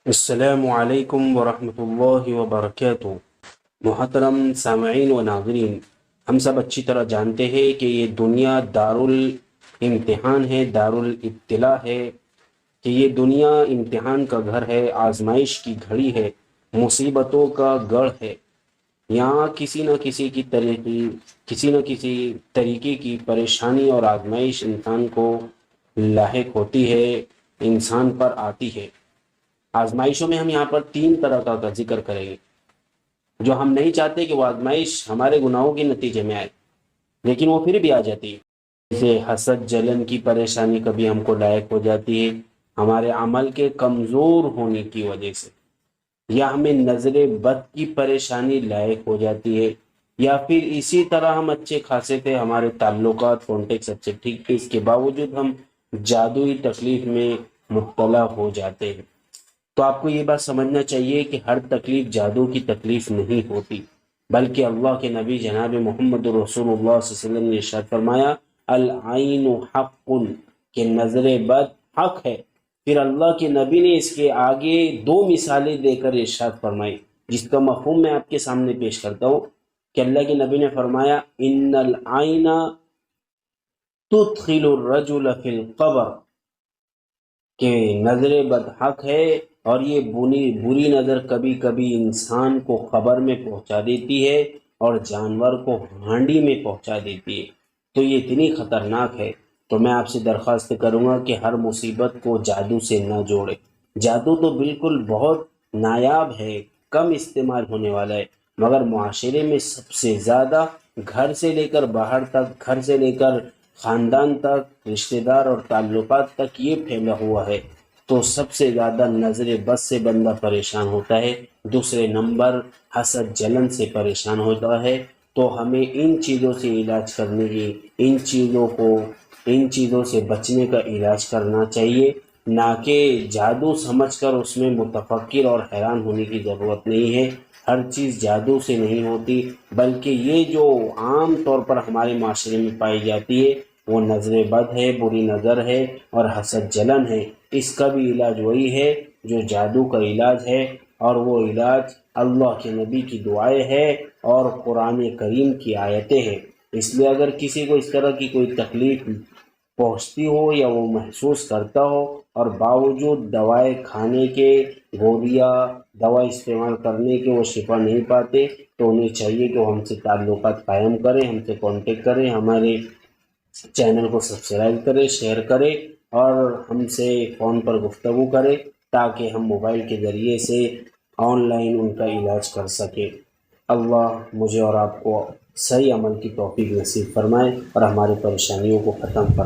السلام علیکم ورحمۃ اللہ وبرکاتہ۔ محترم سامعین و ناظرین، ہم سب اچھی طرح جانتے ہیں کہ یہ دنیا دارالامتحان ہے، دارالابتلاء ہے، کہ یہ دنیا امتحان کا گھر ہے، آزمائش کی گھڑی ہے، مصیبتوں کا گڑھ ہے۔ یہاں کسی نہ کسی طریقے کی پریشانی اور آزمائش انسان کو لاحق ہوتی ہے، انسان پر آتی ہے۔ آزمائشوں میں ہم یہاں پر 3 طرح کا ذکر کریں گے، جو ہم نہیں چاہتے کہ وہ آزمائش ہمارے گناہوں کے نتیجے میں آئے، لیکن وہ پھر بھی آ جاتی ہے۔ جیسے حسد، جلن کی پریشانی کبھی ہم کو لاحق ہو جاتی ہے ہمارے عمل کے کمزور ہونے کی وجہ سے، یا ہمیں نظر بد کی پریشانی لاحق ہو جاتی ہے، یا پھر اسی طرح ہم اچھے خاصے تھے، ہمارے تعلقات کانٹیکٹس اچھے ٹھیک تھے، اس کے باوجود ہم جادوئی تکلیف میں مبتلا ہو جاتے ہیں۔ تو آپ کو یہ بات سمجھنا چاہیے کہ ہر تکلیف جادو کی تکلیف نہیں ہوتی، بلکہ اللہ کے نبی جناب محمد رسول اللہ صلی اللہ علیہ وسلم نے ارشاد فرمایا العین حق، کہ نظر بد حق ہے۔ پھر اللہ کے نبی نے اس کے آگے 2 مثالیں دے کر ارشاد فرمائی، جس کا مفہوم میں آپ کے سامنے پیش کرتا ہوں کہ اللہ کے نبی نے فرمایا ان العین تدخل الرجل فی القبر، کہ نظر بد حق ہے، اور یہ بری نظر کبھی کبھی انسان کو قبر میں پہنچا دیتی ہے اور جانور کو ہانڈی میں پہنچا دیتی ہے۔ تو یہ اتنی خطرناک ہے۔ تو میں آپ سے درخواست کروں گا کہ ہر مصیبت کو جادو سے نہ جوڑے۔ جادو تو بالکل بہت نایاب ہے، کم استعمال ہونے والا ہے، مگر معاشرے میں سب سے زیادہ گھر سے لے کر باہر تک، گھر سے لے کر خاندان تک، رشتہ دار اور تعلقات تک یہ پھیلا ہوا ہے۔ تو سب سے زیادہ نظر بد سے بندہ پریشان ہوتا ہے، دوسرے نمبر حسد جلن سے پریشان ہوتا ہے۔ تو ہمیں ان چیزوں سے علاج کرنے کی، ان چیزوں سے بچنے کا علاج کرنا چاہیے، نہ کہ جادو سمجھ کر اس میں متفکر اور حیران ہونے کی ضرورت نہیں ہے۔ ہر چیز جادو سے نہیں ہوتی، بلکہ یہ جو عام طور پر ہمارے معاشرے میں پائی جاتی ہے وہ نظر بد ہے، بری نظر ہے اور حسد جلن ہے۔ اس کا بھی علاج وہی ہے جو جادو کا علاج ہے، اور وہ علاج اللہ کے نبی کی دعائیں ہے اور قرآن کریم کی آیتیں ہیں۔ اس لیے اگر کسی کو اس طرح کی کوئی تکلیف پہنچتی ہو یا وہ محسوس کرتا ہو اور باوجود دوائیں کھانے کے، گولیاں دوا استعمال کرنے کے وہ شفا نہیں پاتے، تو انہیں چاہیے کہ وہ ہم سے تعلقات قائم کریں، ہم سے کانٹیکٹ کریں، ہمارے چینل کو سبسکرائب کرے، شیئر کرے اور ہم سے فون پر گفتگو کرے، تاکہ ہم موبائل کے ذریعے سے آن لائن ان کا علاج کر سکیں۔ اللہ مجھے اور آپ کو صحیح عمل کی توفیق نصیب فرمائے اور ہماری پریشانیوں کو ختم فرمائے۔